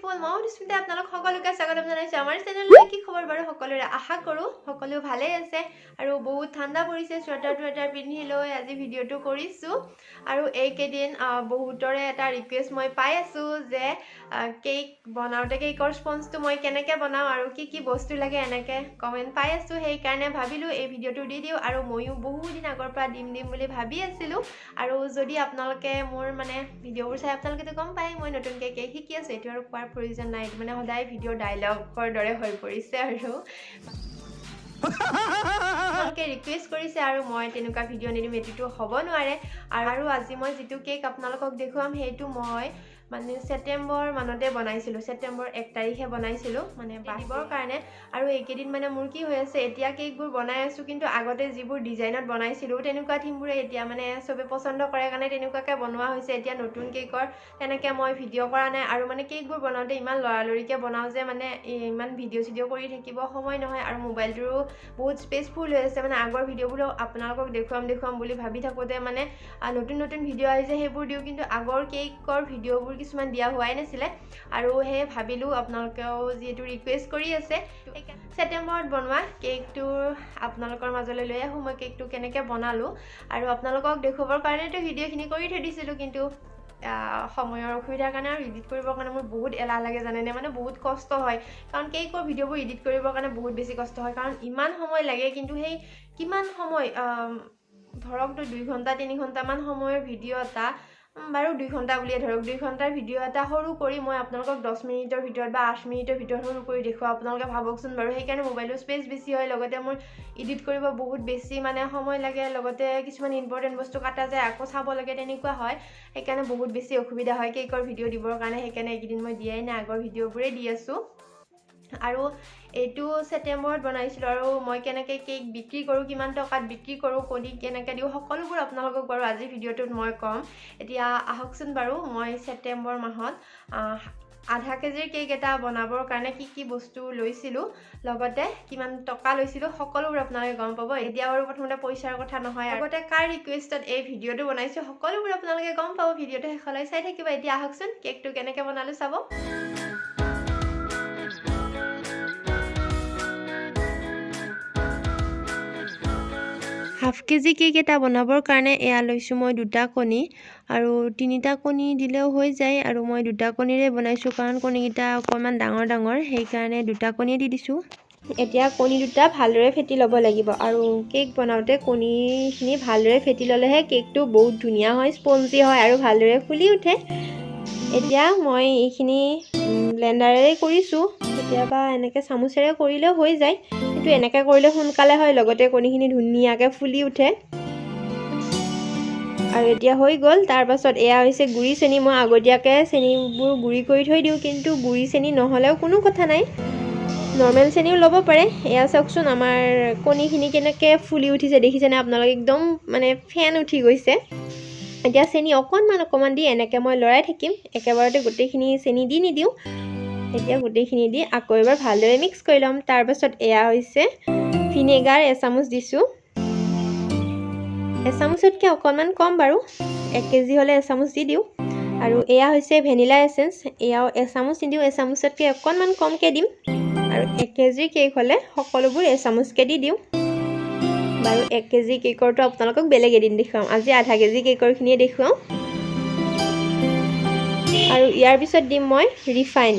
Beautiful মই আপোনালোক সকলোকে স্বাগতম জনাইছো আমাৰ চেনেললৈ কি খবৰ বাৰু সকলোৰে আশা কৰো সকলো ভালে আছে আৰু বহুত ঠাণ্ডা পৰিছে স্ৱেটাৰ পিন্ধি লৈ আজি ভিডিওটো কৰিছো আৰু এই কেদিন বহুতৰে এটা ৰিকুৱেষ্ট মই পাই আছো যে কেক বনাওতে কেকৰ স্পঞ্জটো মই কেনেকৈ বনাও আৰু কি বস্তু লাগে এনেকৈ কমেন্ট পাই আছো সেই কাৰণে ভাবিলো এই ভিডিওটো দি দিও আৰু মইও বহুত দিন আগৰ পৰা দিম বুলি ভাবি আছিলো আৰু যদি আপোনালোকে মোৰ মানে ভিডিওবোৰ চাই আপোনালোকে তো গম পাই মই নতুনকৈ কেক শিকি আছো এটো আৰু কোৱাৰ প্ৰয়োজন নাই মানে সদায় ভিডিও ডায়লগৰ দৰে হৈ পৰিছে আৰু আপোনালোকে ৰিকুৱেষ্ট কৰিছে আৰু মই তেনেকুৱা ভিডিও নিদিম এটো হ'ব নোৱাৰে আৰু আজি মই যেটো কেক আপোনালোকক দেখুৱাম হেতু মই মানে সেপ্টেম্বৰ মানতে বনাইছিলো সেপ্টেম্বৰ 1 তাৰিখে বনাইছিলো মানে বাহিবৰ কাৰণে আৰু এইকেদিন মানে মোৰ কি হৈ আছে এতিয়া কেকবোৰ বনাই আছো কিন্তু আগতে যিবোৰ ডিজাইনত বনাইছিলো তেনেকুৱা থিমবোৰে এতিয়া মানে সবে পছন্দ কৰে কাৰণে তেনেকুৱাকৈ বনোৱা হৈছে এতিয়া নতুন কেকৰ তেনেকৈ মই ভিডিও কৰা নাই আৰু মানে কেকবোৰ বনাওতে ইমান লৰালৰিকে বনাও যে মানে ইমান ভিডিও কৰি থাকিব সময় নহয় আৰু মোবাইলটোৰো বহুত স্পেস ফুল হৈ আছে মানে আগৰ ভিডিওবোৰ আপোনালোকক দেখুৱাম বুলি ভাবি থাকোতে মানে নতুন ভিডিও আহিছে সেইবোৰ দিও কিন্তু আগৰ কেকৰ ভিডিওবোৰ কিছুমান দিয়া হোৱাই নাছিলে আৰু হে ভাবিলো আপোনালোকেও যেটো ৰিকুৱেষ্ট কৰি আছে সেপ্টেম্বৰত বনোৱা কেকটোৰ আপোনালোকৰ মাজলৈ লৈ আহো মই কেকটো কেনেকৈ বনালো আৰু আপোনালোকক দেখুৱাবৰ কাৰণে তো ভিডিওখিনি কৰি থৈ দিছিলো কিন্তু সময়ৰ অসুবিধাৰ কাৰণে আৰু এডিট কৰিবৰ কাৰণে মোৰ বহুত এলাহ লাগে জানেনে মানে বহুত কষ্ট হয় কাৰণ কেকৰ ভিডিওবোৰ এডিট কৰিবৰ কাৰণে বহুত বেছি কষ্ট হয় কাৰণ ইমান সময় লাগে কিন্তু সেই কিমান সময় ধৰক তো 2 ঘণ্টা 3 ঘণ্টা মান সময়ৰ ভিডিও এটা বাৰু 2 ঘণ্টা বুলিয়ে ধৰক 2 ঘণ্টাৰ ভিডিও এটা সৰু কৰি মই আপোনালোকক 10 মিনিটৰ ভিতৰত বা 8 মিনিটৰ ভিতৰত সৰু কৰি দেখুৱা আপোনালোকে ভাবকচোন বাৰু সেইকাৰণে মোবাইলৰ স্পেস বেছি হয় লগতে মোৰ এডিট কৰিব বহুত বেছি মানে সময় লাগে লগতে কিছুমান ইম্পৰ্টেন্ট বস্তু কাটা যায় আকৌ চাব লাগে তেনেকুৱা হয় সেইকাৰণে বহুত বেছি অসুবিধা হয় কেকৰ ভিডিও দিবৰ কাৰণে সেইকাৰণে এইকেদিন মই দিয়াই নাই আগৰ ভিডিওবোৰে দি আছো আৰু এটো সেপ্টেম্বৰত বনাইছিলো আৰু মই কেনেকৈ কেক বিক্ৰী কৰো কিমান টকাত বিক্ৰী কৰো কোনি কেনেকৈ দিও সকলোবোৰ আপোনালোকক বাৰু আজি ভিডিওটোত মই কম এতিয়া আহকচোন বাৰু মই সেপ্টেম্বৰ মাহত আধা কেজিৰ কেক এটা বনাবৰ কাৰণে কি বস্তু লৈছিলো লগতে কিমান টকা লৈছিলো সকলোবোৰ আপোনালোকে গম পাব এতিয়া আৰু প্ৰথমতে পইচাৰ কথা নহয় আগতে কাৰ ৰিকুৱেষ্টত এই ভিডিওটো বনাইছো সকলোবোৰ আপোনালোকে গম পাব ভিডিওটো শেষলৈ চাই থাকিব এতিয়া আহকচোন কেকটো কেনেকৈ বনালো চাব হাফ কেজি কেক এটা বনাবৰ কাৰণে এয়া লৈছো মই 2টা কণী আৰু 3টা কণী দিলেও হৈ যায় আৰু মই 2টা কণীৰে বনাইছো কাৰণ কণীটা অকমান ডাঙৰ সেই কাৰণে 2টা কণী দি দিছো এতিয়া কণী 2টা ভালদৰে ফেটি ল'ব লাগিব আৰু কেক বনাওতে কণীখিনি ভালদৰে ফেটি ললেহে কেকটো বহুত ধুনীয়া হয় স্পঞ্জি হয় আৰু ভালদৰে ফুলি উঠে এতিয়া মই এইখিনি ব্লেন্ডাৰেৰে কৰিছো কেতিয়াবা এনেকৈ চামুচেৰে কৰিলেও হৈ যায় কিন্তু এনেকৈ কৰিলে সোনকালে হয় লগতে কণীখিনি ধুনীয়াকৈ ফুলি উঠে আৰু এতিয়া হৈ গ'ল তাৰ পাছত এয়া হৈছে গুড়ি চেনি মই আগতীয়াকৈ চেনিবোৰ গুড়ি কৰি থৈ দিও কিন্তু গুড়ি চেনি নহলেও কোনো কথা নাই নৰ্মেল চেনিও ল'ব পাৰে এয়া চাওকচোন আমাৰ কণীখিনি কেনেকৈ ফুলি উঠিছে দেখিছেনে আপোনালোকে একদম মানে ফেন উঠি গৈছে এতিয়া চেনি অকণমান দি এনেকৈ মই লৰাই থাকিম একেবাৰতে গোটেইখিনি চেনি দি নিদিও এতিয়া গোটেইখিনি দি আকৌ এবাৰ ভালদৰে মিক্স কৰি লম তাৰ পাছত এয়া হৈছে ভিনেগাৰ এচামুচ দিছো এচামুচতকৈ অকণমান কম বাৰু 1 কেজি হলে এচামুচ দি দিও আৰু এয়া হৈছে ভেনিলা এসেন্স এয়াও এচামুচ দিও এচামুচতকৈ অকণমান কমকৈ দিম আৰু 1 কেজি কেক হলে সকলোবোৰ এচামুচকৈ দি দিও বাৰু 1 কেজি কেকৰটো আপোনালোকক বেলেগ এদিন দেখুৱাম আজি আধা কেজি কেকৰখিনিয়ে দেখুৱাম আৰু ইয়াৰ পিছত দিম মই ৰিফাইন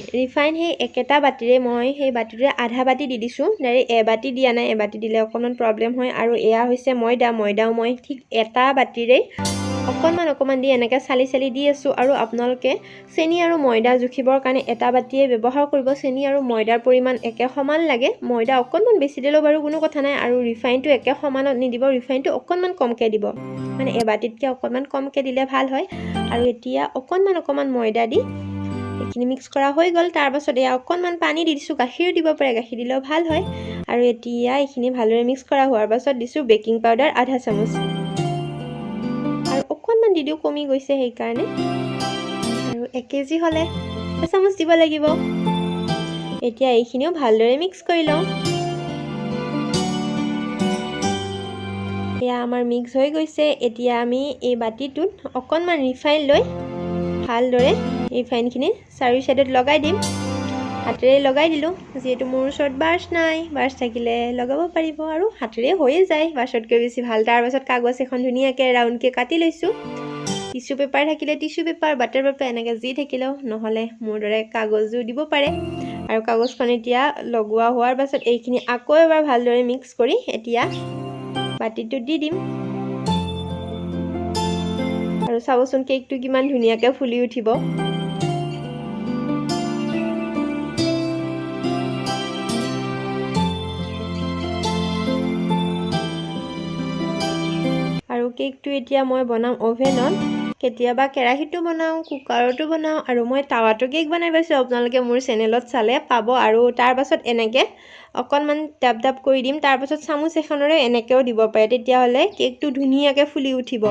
সেই একেটা বাটিৰে মই সেই বাটিৰে আধা বাটি দি দিছো ডাইৰেক্ট এবাটি দিয়া নাই এবাটি দিলে অকণমান প্ৰবলেম হয় আৰু এয়া হৈছে ময়দাও মই ঠিক এটা বাটিৰে অকণমান দি এনেকৈ চালি দি আছো আৰু আপোনালোকে চেনি আৰু ময়দা জুখিবৰ কাৰণে এটা বাটিয়ে ব্যৱহাৰ কৰিব চেনি আৰু ময়দাৰ পৰিমাণ একে সমান লাগে ময়দা অকণমান বেছি দিলেও বাৰু কোনো কথা নাই আৰু ৰিফাইনটো একে সমানত নিদিব ৰিফাইনটো অকণমান কমকৈ দিব মানে এবাটিতকৈ অকণমান কমকৈ দিলে ভাল হয় আৰু এতিয়া অকণমান ময়দা দি এইখিনি মিক্স কৰা হৈ গ'ল তাৰ পাছত এয়া অকণমান পানী দি দিছো গাখীৰ দিব পাৰে গাখীৰ দিলেও ভাল হয় আৰু এতিয়া এইখিনি ভালদৰে মিক্স কৰা হোৱাৰ পাছত দিছো বেকিং পাউডাৰ আধা চামুচ আৰু অকণমান দি দিও কমি গৈছে সেই কাৰণে আৰু 1 কেজি হলে চামুচ দিব লাগিব এতিয়া এইখিনিও ভালদৰে মিক্স কৰি লওঁ এয়া আমাৰ মিক্স হৈ গৈছে এতিয়া আমি এই বাটিটোত অকণমান ৰিফাইন লৈ ভালদৰে এই ফাইনখিনি চাৰি সাইডত লগাই দিম হাতেৰে লগাই দিলোঁ যেহেতু মোৰ ওচৰত ব্ৰাছ নাই ব্ৰাছ থাকিলে লগাব পাৰিব আৰু হাতেৰে হৈয়ে যায় ব্ৰাছতকৈ বেছি ভাল তাৰ পাছত কাগজ এখন ধুনীয়াকৈ ৰাউণ্ডকৈ কাটি লৈছোঁ টিস্যু পেপাৰ থাকিলে টিস্যু পেপাৰ বাটাৰ পেপাৰ এনেকৈ যি থাকিলেও নহ'লে মোৰ দৰে কাগজো দিব পাৰে আৰু কাগজখন এতিয়া লগোৱা হোৱাৰ পাছত এইখিনি আকৌ এবাৰ ভালদৰে মিক্স কৰি এতিয়া বাটিটো দি দিম আৰু চাবচোন কেকটো কিমান ধুনীয়াকৈ ফুলি উঠিব আৰু কেকটো এতিয়া মই বনাম অভেনত কেতিয়াবা কেৰাহীটো বনাওঁ কুকাৰতো বনাওঁ আৰু মই টাৱাটো কেক বনাই পাইছোঁ আপোনালোকে মোৰ চেনেলত চালে পাব আৰু তাৰ পাছত এনেকৈ অকণমান ডাব ডাব কৰি দিম তাৰ পাছত চামুচ এখনেৰে এনেকৈও দিব পাৰে তেতিয়াহ'লে কেকটো ধুনীয়াকৈ ফুলি উঠিব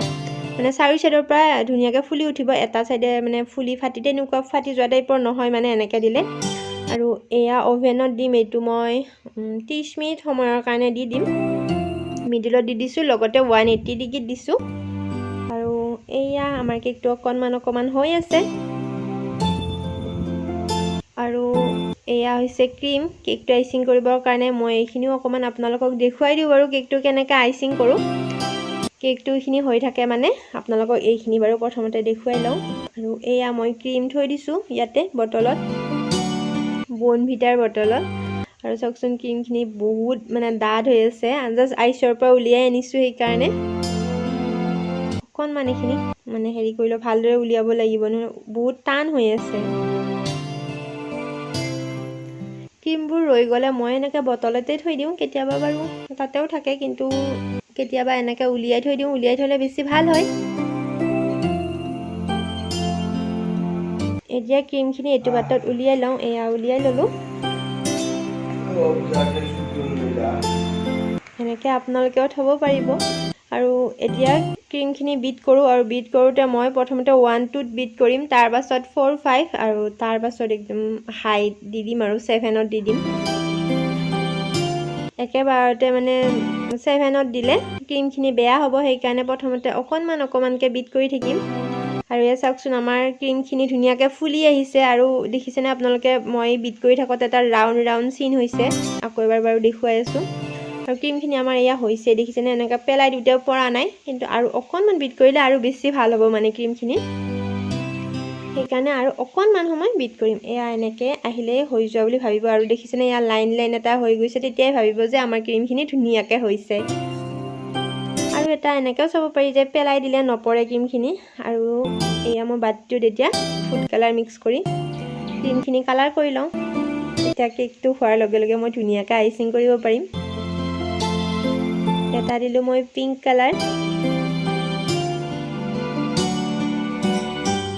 মানে চাৰি সাইডৰ পৰা ধুনীয়াকৈ ফুলি উঠিব এটা সাইডে মানে ফুলি ফাটি তেনেকুৱা ফাটি যোৱা টাইপৰ নহয় মানে এনেকৈ দিলে আৰু এয়া অভেনত দিম এইটো মই 30 মিনিট সময়ৰ কাৰণে দি দিম মিডিলত দি দিছোঁ লগতে 180 ডিগ্ৰীত দিছোঁ আৰু এয়া আমাৰ কেকটো অকণমান হৈ আছে আৰু এয়া হৈছে ক্ৰীম কেকটো আইচিং কৰিবৰ কাৰণে মই এইখিনিও অকণমান আপোনালোকক দেখুৱাই দিওঁ বাৰু কেকটো কেনেকৈ আইচিং কৰোঁ কেকটো এইখিনি হৈ থাকে মানে আপোনালোকক এইখিনি বাৰু প্ৰথমতে দেখুৱাই লওঁ আৰু এয়া মই ক্ৰীম থৈ দিছোঁ ইয়াতে বটলত বনভিটাৰ বটলত আৰু চাওকচোন ক্ৰীমখিনি বহুত মানে ডাঠ হৈ আছে জাষ্ট আইচৰ পৰা উলিয়াই আনিছোঁ সেইকাৰণে অকণমান এইখিনি মানে হেৰি কৰিলে ভালদৰে উলিয়াব লাগিব নহয় বহুত টান হৈ আছে ক্ৰীমবোৰ ৰৈ গ'লে মই এনেকৈ বটলতে থৈ দিওঁ কেতিয়াবা বাৰু তাতেও থাকে কিন্তু কেতিয়াবা এনেকৈ উলিয়াই থৈ দিওঁ উলিয়াই থ'লে বেছি ভাল হয় এতিয়া ক্ৰীমখিনি এইটো বাটত উলিয়াই লওঁ এয়া উলিয়াই ল'লোঁ এনেকৈ আপোনালোকেও থ'ব পাৰিব আৰু এতিয়া ক্ৰীমখিনি বিট কৰোঁ আৰু বিট কৰোঁতে মই প্ৰথমতে 1-2ত বিট কৰিম তাৰ পাছত 4-5 আৰু তাৰ পাছত একদম হাই দি দিম আৰু 7ত দি দিম একেবাৰতে মানে 7ত দিলে ক্ৰীমখিনি বেয়া হ'ব সেইকাৰণে প্ৰথমতে অকণমানকৈ বিট কৰি থাকিম আৰু এয়া চাওকচোন আমাৰ ক্ৰীমখিনি ধুনীয়াকৈ ফুলি আহিছে আৰু দেখিছেনে আপোনালোকে মই বিট কৰি থাকোঁতে এটা ৰাউণ্ড চিন হৈছে আকৌ এবাৰ বাৰু দেখুৱাই আছোঁ আৰু ক্ৰীমখিনি আমাৰ এয়া হৈছে দেখিছেনে এনেকৈ পেলাই দিওঁতেও পৰা নাই কিন্তু আৰু অকণমান বিট কৰিলে আৰু বেছি ভাল হ'ব মানে ক্ৰীমখিনি সেইকাৰণে আৰু অকণমান সময় বিট কৰিম এয়া এনেকৈ আহিলে হৈ যোৱা বুলি ভাবিব আৰু দেখিছেনে এয়া লাইন এটা হৈ গৈছে তেতিয়াই ভাবিব যে আমাৰ ক্ৰীমখিনি ধুনীয়াকৈ হৈছে আৰু এটা এনেকৈও চাব পাৰি যে পেলাই দিলে নপৰে ক্ৰীমখিনি আৰু এয়া মই বাটিটোত এতিয়া ফুড কালাৰ মিক্স কৰি ক্ৰীমখিনি কালাৰ কৰি লওঁ এতিয়া কেকটো হোৱাৰ লগে লগে মই ধুনীয়াকৈ আইচিং কৰিব পাৰিম এটা দিলোঁ মই পিংক কালাৰ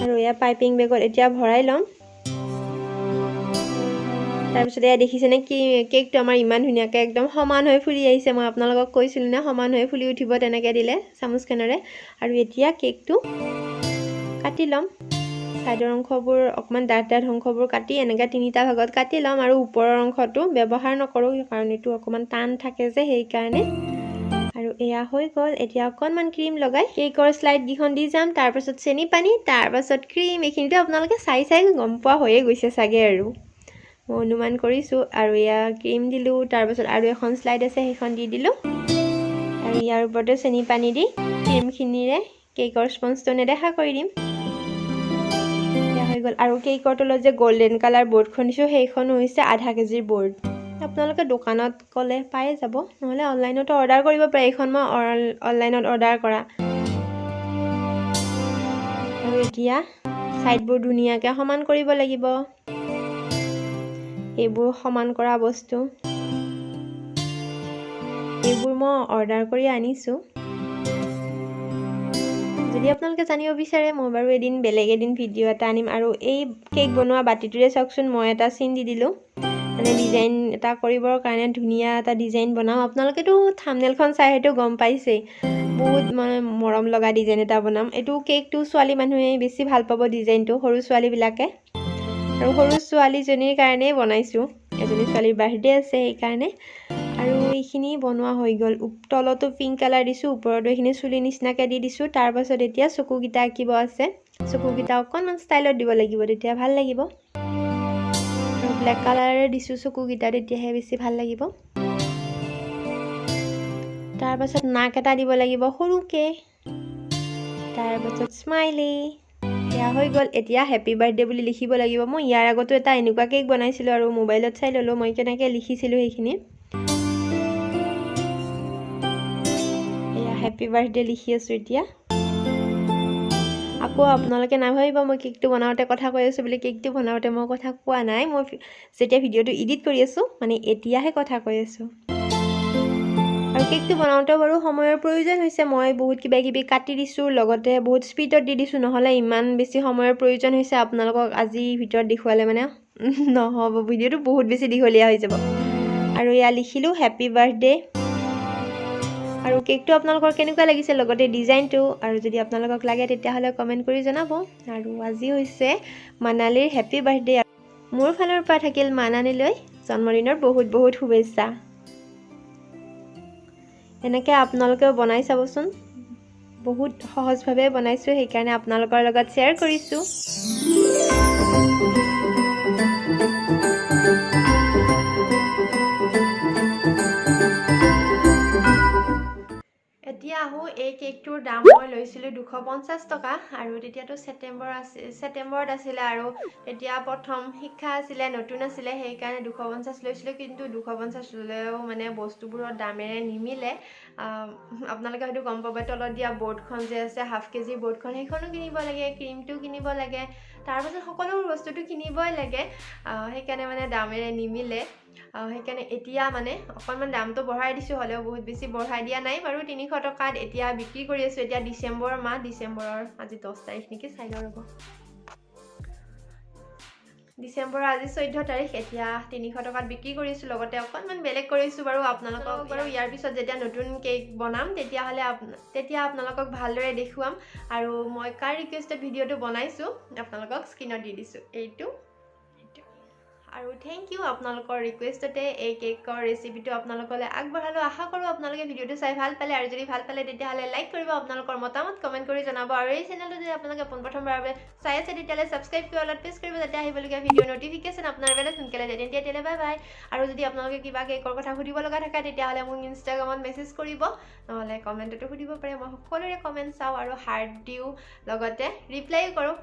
আৰু এয়া পাইপিং বেগত এতিয়া ভৰাই ল'ম তাৰপিছত এয়া দেখিছেনে কি কেকটো আমাৰ ইমান ধুনীয়াকৈ একদম সমান হৈ ফুলি আহিছে মই আপোনালোকক কৈছিলোঁ নে সমান হৈ ফুলি উঠিব তেনেকৈ দিলে চামুচখনেৰে আৰু এতিয়া কেকটো কাটি ল'ম সাইডৰ অংশবোৰ অকণমান ডাঠ অংশবোৰ কাটি এনেকৈ 3টা ভাগত কাটি ল'ম আৰু ওপৰৰ অংশটো ব্যৱহাৰ নকৰোঁ কাৰণ এইটো অকণমান টান থাকে যে সেইকাৰণে আৰু এয়া হৈ গ'ল এতিয়া অকণমান ক্ৰীম লগাই কেকৰ স্লাইডকেইখন দি যাম তাৰপাছত চেনি পানী তাৰপাছত ক্ৰীম এইখিনিতো আপোনালোকে চাই গম পোৱা হৈয়ে গৈছে চাগে আৰু মই অনুমান কৰিছোঁ আৰু এয়া ক্ৰীম দিলোঁ তাৰপাছত আৰু এখন স্লাইড আছে সেইখন দি দিলোঁ আৰু ইয়াৰ ওপৰতে চেনি পানী দি ক্ৰীমখিনিৰে কেকৰ স্পঞ্জটো নেদেখা কৰি দিম হৈ গ'ল আৰু কেকৰ তলত যে গোল্ডেন কালাৰ বৰ্ডখন দিছোঁ সেইখনো হৈছে আধা কেজিৰ বৰ্ড আপোনালোকে দোকানত গ'লে পাই যাব নহ'লে অনলাইনতো অৰ্ডাৰ কৰিব পাৰে এইখন মই অনলাইনত অৰ্ডাৰ কৰা আৰু এতিয়া সাইডবোৰ ধুনীয়াকৈ সমান কৰিব লাগিব এইবোৰ সমান কৰা বস্তু এইবোৰ মই অৰ্ডাৰ কৰি আনিছোঁ যদি আপোনালোকে জানিব বিচাৰে মই বাৰু বেলেগ এদিন ভিডিঅ' এটা আনিম আৰু এই কেক বনোৱা বাটিটোৰে চাওকচোন মই এটা চিন দি দিলোঁ মানে ডিজাইন এটা কৰিবৰ কাৰণে ধুনীয়া এটা ডিজাইন বনাওঁ আপোনালোকেতো থাম্বনেইলখন চাই হয়তো গম পাইছেই বহুত মানে মৰম লগা ডিজাইন এটা বনাম এইটো কেকটো ছোৱালী মানুহে বেছি ভাল পাব ডিজাইনটো সৰু ছোৱালীবিলাকে আৰু সৰু ছোৱালীজনীৰ কাৰণেই বনাইছোঁ এজনী ছোৱালীৰ বাৰ্থডে আছে সেইকাৰণে আৰু এইখিনি বনোৱা হৈ গ'ল তলতো পিংক কালাৰ দিছোঁ ওপৰতো এইখিনি চুলি নিচিনাকৈ দি দিছোঁ তাৰ পাছত এতিয়া চকুকেইটা আঁকিব আছে চকুকেইটা অকণমান ষ্টাইলত দিব লাগিব, তেতিয়া ভাল লাগিব। আৰু ব্লেক কালাৰেৰে দিছোঁ চকুকেইটা, তেতিয়াহে বেছি ভাল লাগিব। তাৰপাছত নাক এটা দিব লাগিব সৰুকৈ, তাৰপাছত স্মাইলি। এয়া হৈ গ'ল। এতিয়া হেপী বাৰ্থডে বুলি লিখিব লাগিব। মই ইয়াৰ আগতো এটা এনেকুৱা কেক বনাইছিলোঁ আৰু মোবাইলত চাই ল'লোঁ মই কেনেকৈ লিখিছিলোঁ সেইখিনি। এয়া হেপী বাৰ্থডে লিখি আছোঁ এতিয়া। আকৌ আপোনালোকে নাভাবিব মই কেকটো বনাওঁতে কথা কৈ আছোঁ বুলি। কেকটো বনাওঁতে মই কথা কোৱা নাই, মই যেতিয়া ভিডিঅ'টো এডিট কৰি আছোঁ মানে এতিয়াহে কথা কৈ আছোঁ। আৰু কেকটো বনাওঁতেও বাৰু সময়ৰ প্ৰয়োজন হৈছে। মই বহুত কিবা কিবি কাটি দিছোঁ, লগতে বহুত স্পীডত দি দিছোঁ, নহ'লে ইমান বেছি সময়ৰ প্ৰয়োজন হৈছে। আপোনালোকক আজিৰ ভিতৰত দেখুৱালে মানে নহ'ব, ভিডিঅ'টো বহুত বেছি দীঘলীয়া হৈ যাব। আৰু এয়া লিখিলোঁ হেপী বাৰ্থডে। আৰু কেকটো আপোনালোকৰ কেনেকুৱা লাগিছে, লগতে ডিজাইনটো, আৰু যদি আপোনালোকক লাগে তেতিয়াহ'লে কমেণ্ট কৰি জনাব। আৰু আজি হৈছে মানালীৰ হেপী বাৰ্থডে। মোৰ ফালৰ পৰা থাকিল মানালীলৈ জন্মদিনৰ বহুত বহুত শুভেচ্ছা। এনেকৈ আপোনালোকেও বনাই চাবচোন। বহুত সহজভাৱে বনাইছোঁ, সেইকাৰণে আপোনালোকৰ লগত শ্বেয়াৰ কৰিছোঁ। এতিয়া আহোঁ, এই কেকটোৰ দাম মই লৈছিলোঁ 250 টকা। আৰু তেতিয়াতো ছেপ্টেম্বৰত আছিলে, আৰু তেতিয়া প্ৰথম শিক্ষা আছিলে, নতুন আছিলে, সেইকাৰণে 250 লৈছিলোঁ। কিন্তু 250 ল'লেও মানে বস্তুবোৰৰ দামেৰে নিমিলে। আপোনালোকে হয়তো গম পাব, তলত দিয়া বৰ্ডখন যে আছে, হাফ কেজি বৰ্ডখন, সেইখনো কিনিব লাগে, ক্ৰীমটো কিনিব লাগে, তাৰপাছত সকলোবোৰ বস্তুটো কিনিবই লাগে। সেইকাৰণে মানে দামেৰে নিমিলে। সেইকাৰণে এতিয়া মানে অকণমান দামটো বঢ়াই দিছোঁ, হ'লেও বহুত বেছি বঢ়াই দিয়া নাই বাৰু। 300 টকাত এতিয়া বিক্ৰী কৰি আছোঁ। এতিয়া ডিচেম্বৰ মাহ, ডিচেম্বৰৰ আজি 10 তাৰিখ নেকি, চাই লওঁ ৰ'ব। ডিচেম্বৰৰ আজি 14 তাৰিখ। এতিয়া 300 টকাত বিক্ৰী কৰিছোঁ, লগতে অকণমান বেলেগ কৰিছোঁ বাৰু। আপোনালোকক বাৰু ইয়াৰ পিছত যেতিয়া নতুন কেক বনাম তেতিয়া আপোনালোকক ভালদৰে দেখুৱাম। আৰু মই কাৰ ৰিকুৱেষ্টত ভিডিঅ'টো বনাইছোঁ আপোনালোকক স্ক্ৰীনত দি দিছোঁ, এইটো। আৰু থেংক ইউ, আপোনালোকৰ ৰিকুৱেষ্টতে এই কেকৰ ৰেচিপিটো আপোনালোকলৈ আগবঢ়ালোঁ। আশা কৰোঁ আপোনালোকে ভিডিঅ'টো চাই ভাল পালে, আৰু যদি ভাল পালে তেতিয়াহ'লে লাইক কৰিব, আপোনালোকৰ মতামত কমেণ্ট কৰি জনাব। আৰু এই চেনেলটো যদি আপোনালোকে পোনপ্ৰথমবাৰৰ বাবে চাই আছে তেতিয়াহ'লে ছাবস্ক্ৰাইব কৰি অলপ প্ৰেছ কৰিব, যাতে আহিবলগীয়া ভিডিঅ'ৰ নটিফিকেশ্যন আপোনাৰ বেলেগ সোনকালে যায়। তেতিয়াহ'লে বাই বাই। আৰু যদি আপোনালোকে কিবা কেকৰ কথা সুধিব লগা থাকে তেতিয়াহ'লে মোক ইনষ্টাগ্ৰামত মেছেজ কৰিব, নহ'লে কমেণ্টতো সুধিব পাৰে। মই সকলোৰে কমেণ্ট চাওঁ আৰু হাৰ্ট দিওঁ, লগতে ৰিপ্লাইও কৰোঁ।